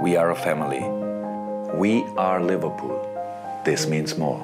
We are a family. We are Liverpool. This means more.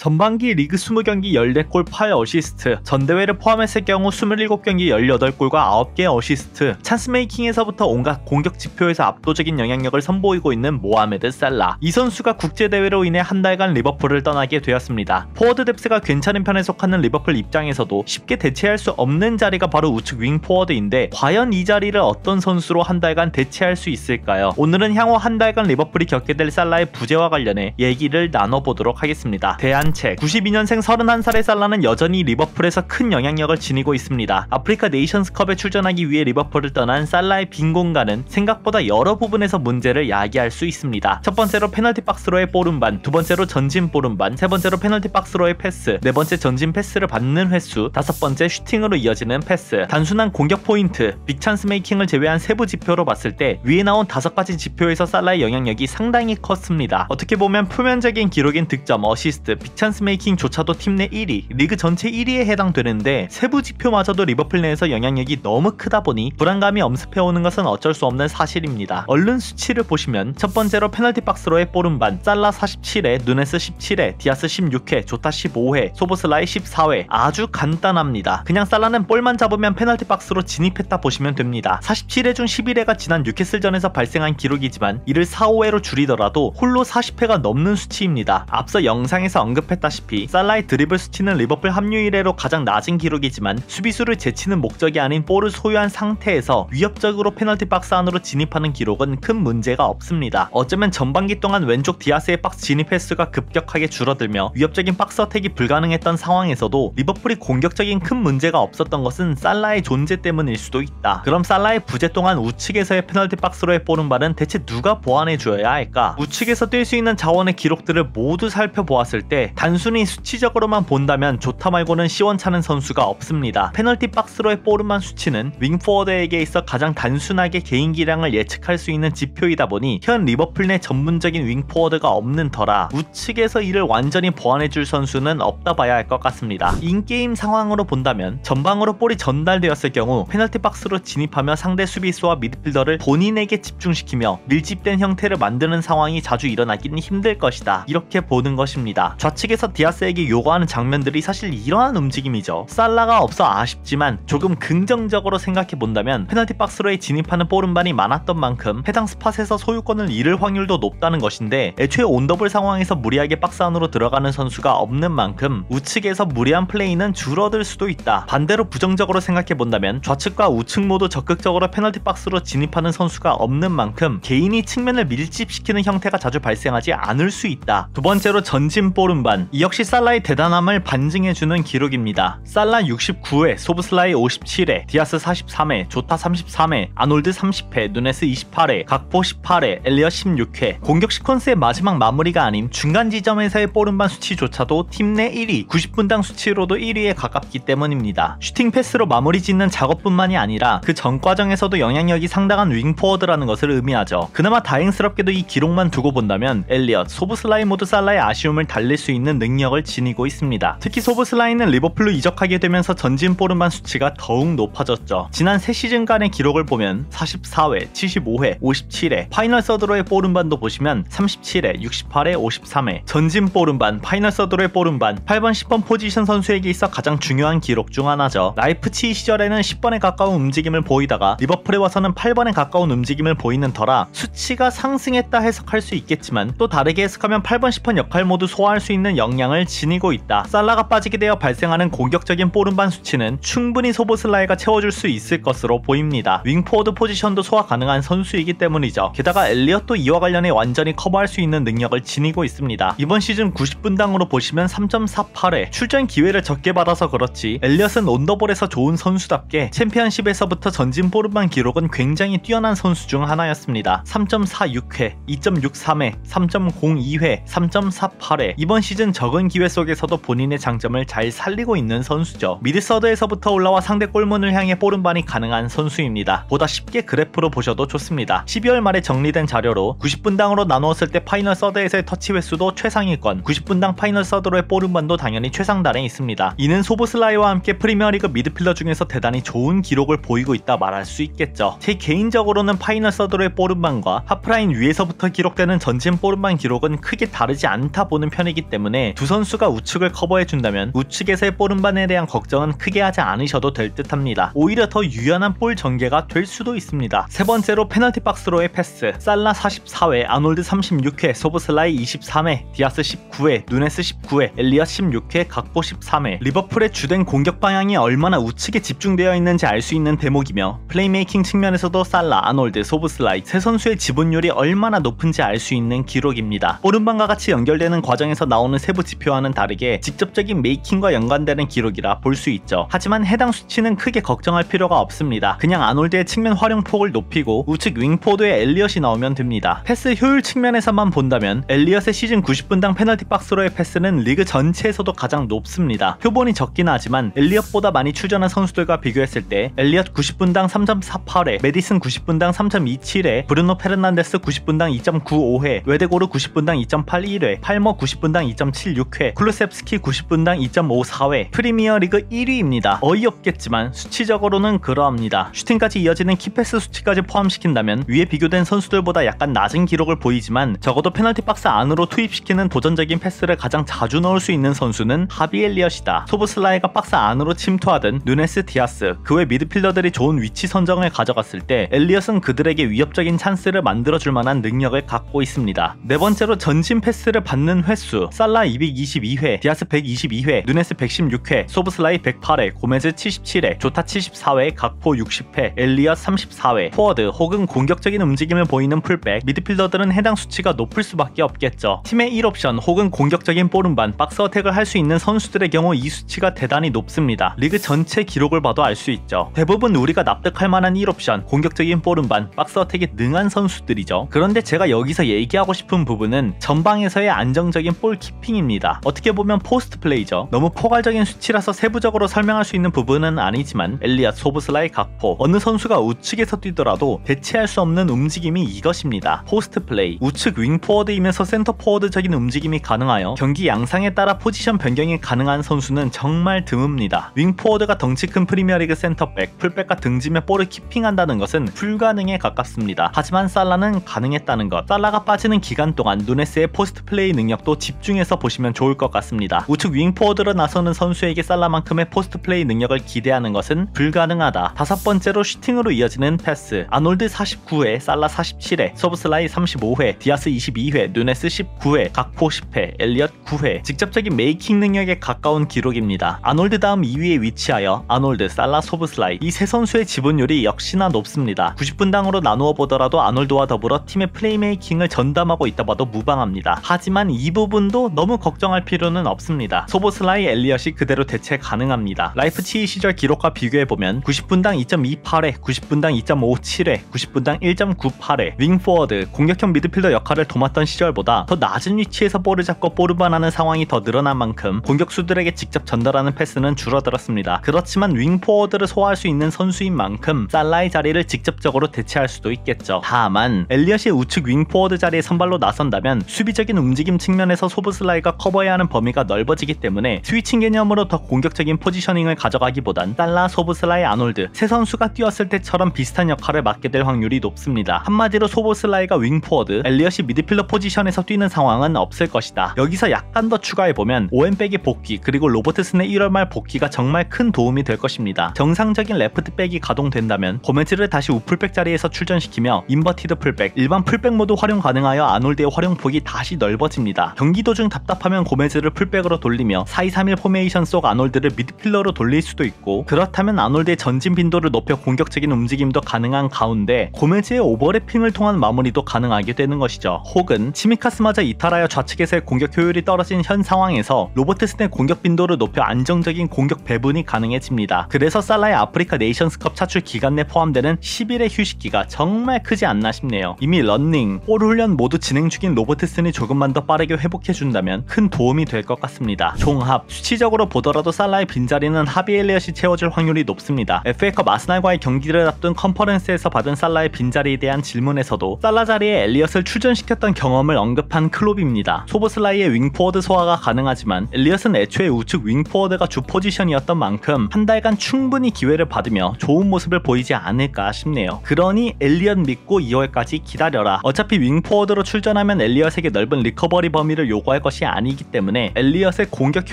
전반기 리그 20경기 14골 8어시스트, 전대회를 포함했을 경우 27경기 18골과 9개의 어시스트, 찬스메이킹에서부터 온갖 공격 지표에서 압도적인 영향력을 선보이고 있는 모하메드 살라. 이 선수가 국제대회로 인해 한 달간 리버풀을 떠나게 되었습니다. 포워드 뎁스가 괜찮은 편에 속하는 리버풀 입장에서도 쉽게 대체할 수 없는 자리가 바로 우측 윙 포워드인데 과연 이 자리를 어떤 선수로 한 달간 대체할 수 있을까요? 오늘은 향후 한 달간 리버풀이 겪게 될 살라의 부재와 관련해 얘기를 나눠보도록 하겠습니다. 92년생 31살의 살라는 여전히 리버풀에서 큰 영향력을 지니고 있습니다. 아프리카 네이션스컵에 출전하기 위해 리버풀을 떠난 살라의 빈 공간은 생각보다 여러 부분에서 문제를 야기할 수 있습니다. 첫 번째로 페널티 박스로의 볼 운반, 두 번째로 전진 볼 운반, 세 번째로 페널티 박스로의 패스, 네 번째 전진 패스를 받는 횟수, 다섯 번째 슈팅으로 이어지는 패스. 단순한 공격 포인트, 빅찬스 메이킹을 제외한 세부 지표로 봤을 때 위에 나온 5가지 지표에서 살라의 영향력이 상당히 컸습니다. 어떻게 보면 표면적인 기록인 득점, 어시스트, 찬스 메이킹조차도 팀 내 1위, 리그 전체 1위에 해당되는데 세부 지표마저도 리버풀 내에서 영향력이 너무 크다 보니 불안감이 엄습해오는 것은 어쩔 수 없는 사실입니다. 얼른 수치를 보시면 첫 번째로 페널티 박스로의 볼 운반, 살라 47회, 누네스 17회, 디아스 16회, 조타 15회, 소보슬라이 14회. 아주 간단합니다. 그냥 살라는 볼만 잡으면 페널티 박스로 진입했다 보시면 됩니다. 47회 중 11회가 지난 뉴캐슬전에서 발생한 기록이지만 이를 4, 5회로 줄이더라도 홀로 40회가 넘는 수치입니다. 앞서 영상에서 언급했다시피 살라의 드리블 수치는 리버풀 합류 이래로 가장 낮은 기록이지만 수비수를 제치는 목적이 아닌 볼을 소유한 상태에서 위협적으로 페널티 박스 안으로 진입하는 기록은 큰 문제가 없습니다. 어쩌면 전반기 동안 왼쪽 디아스의 박스 진입 횟수가 급격하게 줄어들며 위협적인 박스 어택이 불가능했던 상황에서도 리버풀이 공격적인 큰 문제가 없었던 것은 살라의 존재 때문일 수도 있다. 그럼 살라의 부재 동안 우측에서의 페널티 박스로의 볼 운반은 대체 누가 보완해줘야 할까? 우측에서 뛸 수 있는 자원의 기록들을 모두 살펴보았을 때 단순히 수치적으로만 본다면 좋다 말고는 시원찮은 선수가 없습니다. 페널티 박스로의 볼 운반 수치는 윙포워드에게 있어 가장 단순하게 개인 기량을 예측할 수 있는 지표이다 보니 현 리버풀 내 전문적인 윙포워드가 없는 터라 우측에서 이를 완전히 보완해줄 선수는 없다 봐야 할 것 같습니다. 인게임 상황으로 본다면 전방으로 볼이 전달되었을 경우 페널티 박스로 진입하며 상대 수비수와 미드필더를 본인에게 집중시키며 밀집된 형태를 만드는 상황이 자주 일어나기는 힘들 것이다. 이렇게 보는 것입니다. 좌측에서 디아스에게 요구하는 장면들이 사실 이러한 움직임이죠. 살라가 없어 아쉽지만 조금 긍정적으로 생각해본다면 페널티 박스로에 진입하는 볼 운반이 많았던 만큼 해당 스팟에서 소유권을 잃을 확률도 높다는 것인데 애초에 온더볼 상황에서 무리하게 박스 안으로 들어가는 선수가 없는 만큼 우측에서 무리한 플레이는 줄어들 수도 있다. 반대로 부정적으로 생각해본다면 좌측과 우측 모두 적극적으로 페널티 박스로 진입하는 선수가 없는 만큼 개인이 측면을 밀집시키는 형태가 자주 발생하지 않을 수 있다. 두 번째로 전진 볼 운반, 이 역시 살라의 대단함을 반증해주는 기록입니다. 살라 69회, 소브슬라이 57회, 디아스 43회, 조타 33회, 아놀드 30회, 누네스 28회, 각포 18회, 엘리엇 16회. 공격 시퀀스의 마지막 마무리가 아닌 중간 지점에서의 볼 운반 수치조차도 팀 내 1위, 90분당 수치로도 1위에 가깝기 때문입니다. 슈팅 패스로 마무리 짓는 작업뿐만이 아니라 그 전 과정에서도 영향력이 상당한 윙포워드라는 것을 의미하죠. 그나마 다행스럽게도 이 기록만 두고 본다면 엘리엇, 소브슬라이 모두 살라의 아쉬움을 달랠 수 있는 능력을 지니고 있습니다. 특히 소브슬라이는 리버풀로 이적하게 되면서 전진 볼 운반 수치가 더욱 높아졌죠. 지난 3시즌간의 기록을 보면 44회, 75회, 57회, 파이널 서드로의 볼 운반도 보시면 37회, 68회, 53회. 전진 볼 운반, 파이널 서드로의 볼 운반, 8번, 10번 포지션 선수에게 있어 가장 중요한 기록 중 하나죠. 라이프치히 시절에는 10번에 가까운 움직임을 보이다가 리버풀에 와서는 8번에 가까운 움직임을 보이는 터라 수치가 상승했다 해석할 수 있겠지만 또 다르게 해석하면 8번, 10번 역할 모두 소화할 수 있는 역량을 지니고 있다. 살라가 빠지게 되어 발생하는 공격적인 볼 운반 수치는 충분히 소보슬라이가 채워줄 수 있을 것으로 보입니다. 윙포워드 포지션도 소화 가능한 선수이기 때문이죠. 게다가 엘리엇도 이와 관련해 완전히 커버할 수 있는 능력을 지니고 있습니다. 이번 시즌 90분당으로 보시면 3.48회, 출전 기회를 적게 받아서 그렇지 엘리엇은 온더볼에서 좋은 선수답게 챔피언십에서부터 전진 볼 운반 기록은 굉장히 뛰어난 선수 중 하나였습니다. 3.46회, 2.63회, 3.02회, 3.48회. 이번 시즌 시즌 적은 기회 속에서도 본인의 장점을 잘 살리고 있는 선수죠. 미드 서드에서부터 올라와 상대 골문을 향해 볼운반이 가능한 선수입니다. 보다 쉽게 그래프로 보셔도 좋습니다. 12월 말에 정리된 자료로 90분당으로 나누었을 때 파이널 서드에서의 터치 횟수도 최상위권, 90분당 파이널 서드로의 볼운반도 당연히 최상단에 있습니다. 이는 소보슬라이와 함께 프리미어리그 미드필더 중에서 대단히 좋은 기록을 보이고 있다 말할 수 있겠죠. 제 개인적으로는 파이널 서드로의 볼운반과 하프라인 위에서부터 기록되는 전진 볼운반 기록은 크게 다르지 않다 보는 편이기 때문에 두 선수가 우측을 커버해준다면 우측에서의 볼운반에 대한 걱정은 크게 하지 않으셔도 될 듯합니다. 오히려 더 유연한 볼 전개가 될 수도 있습니다. 세 번째로 페널티 박스로의 패스. 살라 44회, 아놀드 36회, 소보슬라이 23회, 디아스 19회, 누네스 19회, 엘리엇 16회, 각보 13회. 리버풀의 주된 공격 방향이 얼마나 우측에 집중되어 있는지 알 수 있는 대목이며 플레이메이킹 측면에서도 살라, 아놀드, 소보슬라이 세 선수의 지분율이 얼마나 높은지 알 수 있는 기록입니다. 볼운반과 같이 연결되는 과정에서 나오는 세부 지표와는 다르게 직접적인 메이킹과 연관되는 기록이라 볼 수 있죠. 하지만 해당 수치는 크게 걱정할 필요가 없습니다. 그냥 아놀드의 측면 활용폭을 높이고 우측 윙포드에 엘리엇이 나오면 됩니다. 패스 효율 측면에서만 본다면 엘리엇의 시즌 90분당 페널티 박스로의 패스는 리그 전체에서도 가장 높습니다. 표본이 적긴 하지만 엘리엇보다 많이 출전한 선수들과 비교했을 때 엘리엇 90분당 3.48회, 메디슨 90분당 3.27회, 브루노 페르난데스 90분당 2.95회, 웨데고르 90분당 2.81회, 팔머 90분당 2.76회, 클루셉스키 90분당 2.54회, 프리미어리그 1위입니다. 어이없겠지만 수치적으로는 그러합니다. 슈팅까지 이어지는 키패스 수치까지 포함시킨다면 위에 비교된 선수들보다 약간 낮은 기록을 보이지만 적어도 페널티 박스 안으로 투입시키는 도전적인 패스를 가장 자주 넣을 수 있는 선수는 하비 엘리엇이다. 소보슬라이가 박스 안으로 침투하든 누네스, 디아스, 그 외 미드필더들이 좋은 위치 선정을 가져갔을 때 엘리엇은 그들에게 위협적인 찬스를 만들어줄 만한 능력을 갖고 있습니다. 네 번째로 전진 패스를 받는 횟수. 살라 222회, 디아스 122회, 누네스 116회, 소보슬라이 108회, 고메즈 77회, 조타 74회, 각포 60회, 엘리엇 34회. 포워드 혹은 공격적인 움직임을 보이는 풀백, 미드필더들은 해당 수치가 높을 수밖에 없겠죠. 팀의 1옵션 혹은 공격적인 볼운반, 박스 어택을 할 수 있는 선수들의 경우 이 수치가 대단히 높습니다. 리그 전체 기록을 봐도 알 수 있죠. 대부분 우리가 납득할 만한 1옵션, 공격적인 볼운반, 박스 어택에 능한 선수들이죠. 그런데 제가 여기서 얘기하고 싶은 부분은 전방에서의 안정적인 볼 키핑입니다. 어떻게 보면 포스트 플레이죠. 너무 포괄적인 수치라서 세부적으로 설명할 수 있는 부분은 아니지만 엘리엇, 소보슬라이, 각포 어느 선수가 우측에서 뛰더라도 대체할 수 없는 움직임이 이것입니다. 포스트 플레이. 우측 윙 포워드이면서 센터 포워드적인 움직임이 가능하여 경기 양상에 따라 포지션 변경이 가능한 선수는 정말 드뭅니다. 윙 포워드가 덩치 큰 프리미어리그 센터백, 풀백과 등짐에 볼을 키핑한다는 것은 불가능에 가깝습니다. 하지만 살라는 가능했다는 것. 살라가 빠지는 기간 동안 누네스의 포스트 플레이 능력도 집중해서 보시면 좋을 것 같습니다. 우측 윙 포워드로 나서는 선수에게 살라만큼의 포스트 플레이 능력을 기대하는 것은 불가능하다. 다섯 번째로 슈팅으로 이어지는 패스. 아놀드 49회, 살라 47회, 소보슬라이 35회, 디아스 22회, 누네스 19회, 각포 10회, 엘리엇 9회. 직접적인 메이킹 능력에 가까운 기록입니다. 아놀드 다음 2위에 위치하여 아놀드, 살라, 소보슬라이 이 세 선수의 지분율이 역시나 높습니다. 90분당으로 나누어 보더라도 아놀드와 더불어 팀의 플레이메이킹을 전담하고 있다 봐도 무방합니다. 하지만 이 부분도 너무 걱정할 필요는 없습니다. 소보슬라이, 엘리엇이 그대로 대체 가능합니다. 라이프치히 시절 기록과 비교해보면 90분당 2.28회, 90분당 2.57회, 90분당 1.98회, 윙포워드, 공격형 미드필더 역할을 도맡던 시절보다 더 낮은 위치에서 볼을 잡고 볼운반하는 상황이 더 늘어난 만큼 공격수들에게 직접 전달하는 패스는 줄어들었습니다. 그렇지만 윙포워드를 소화할 수 있는 선수인 만큼 살라의 자리를 직접적으로 대체할 수도 있겠죠. 다만 엘리엇이 우측 윙포워드 자리에 선발로 나선다면 수비적인 움직임 측면에서 소보슬라이가 커버해야 하는 범위가 넓어지기 때문에 스위칭 개념으로 더 공격적인 포지셔닝을 가져가기보단 살라, 소보슬라이, 아놀드 세 선수가 뛰었을 때처럼 비슷한 역할을 맡게 될 확률이 높습니다. 한마디로 소보슬라이가 윙포워드, 엘리엇이 미드필더 포지션에서 뛰는 상황은 없을 것이다. 여기서 약간 더 추가해보면 오웬백의 복귀 그리고 로버트슨의 1월 말 복귀가 정말 큰 도움이 될 것입니다. 정상적인 레프트백이 가동된다면 고메즈를 다시 우풀백 자리에서 출전시키며 인버티드 풀백, 일반 풀백 모드 활용 가능하여 아놀드의 활용폭이 다시 넓어집니다. 경기 도중 답답하면 고메즈를 풀백으로 돌리며 4-2-3-1 포메이션 속 아놀드를 미드필더로 돌릴 수도 있고, 그렇다면 아놀드의 전진 빈도를 높여 공격적인 움직임도 가능한 가운데 고메즈의 오버래핑을 통한 마무리도 가능하게 되는 것이죠. 혹은 치미카스마저 이탈하여 좌측에서의 공격 효율이 떨어진 현 상황에서 로버트슨의 공격 빈도를 높여 안정적인 공격 배분이 가능해집니다. 그래서 살라의 아프리카 네이션스컵 차출 기간 내 포함되는 10일의 휴식기가 정말 크지 않나 싶네요. 이미 런닝, 볼 훈련 모두 진행 중인 로버트슨이 조금만 더 빠르게 회복해준다면 된다면 큰 도움이 될 것 같습니다. 종합, 수치적으로 보더라도 살라의 빈자리는 하비 엘리엇이 채워줄 확률이 높습니다. FA컵 아스날과의 경기를 앞둔 컨퍼런스에서 받은 살라의 빈자리에 대한 질문에서도 살라 자리에 엘리엇을 출전시켰던 경험을 언급한 클롭입니다. 소보슬라이의 윙포워드 소화가 가능하지만 엘리엇은 애초에 우측 윙포워드가 주 포지션이었던 만큼 한 달간 충분히 기회를 받으며 좋은 모습을 보이지 않을까 싶네요. 그러니 엘리엇 믿고 2월까지 기다려라. 어차피 윙포워드로 출전하면 엘리엇에게 넓은 리커버리 범위를 요구할 것이 아니기 때문에 엘리엇의 공격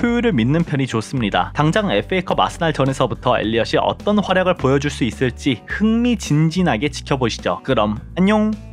효율을 믿는 편이 좋습니다. 당장 FA컵 아스날전에서부터 엘리엇이 어떤 활약을 보여줄 수 있을지 흥미진진하게 지켜보시죠. 그럼 안녕!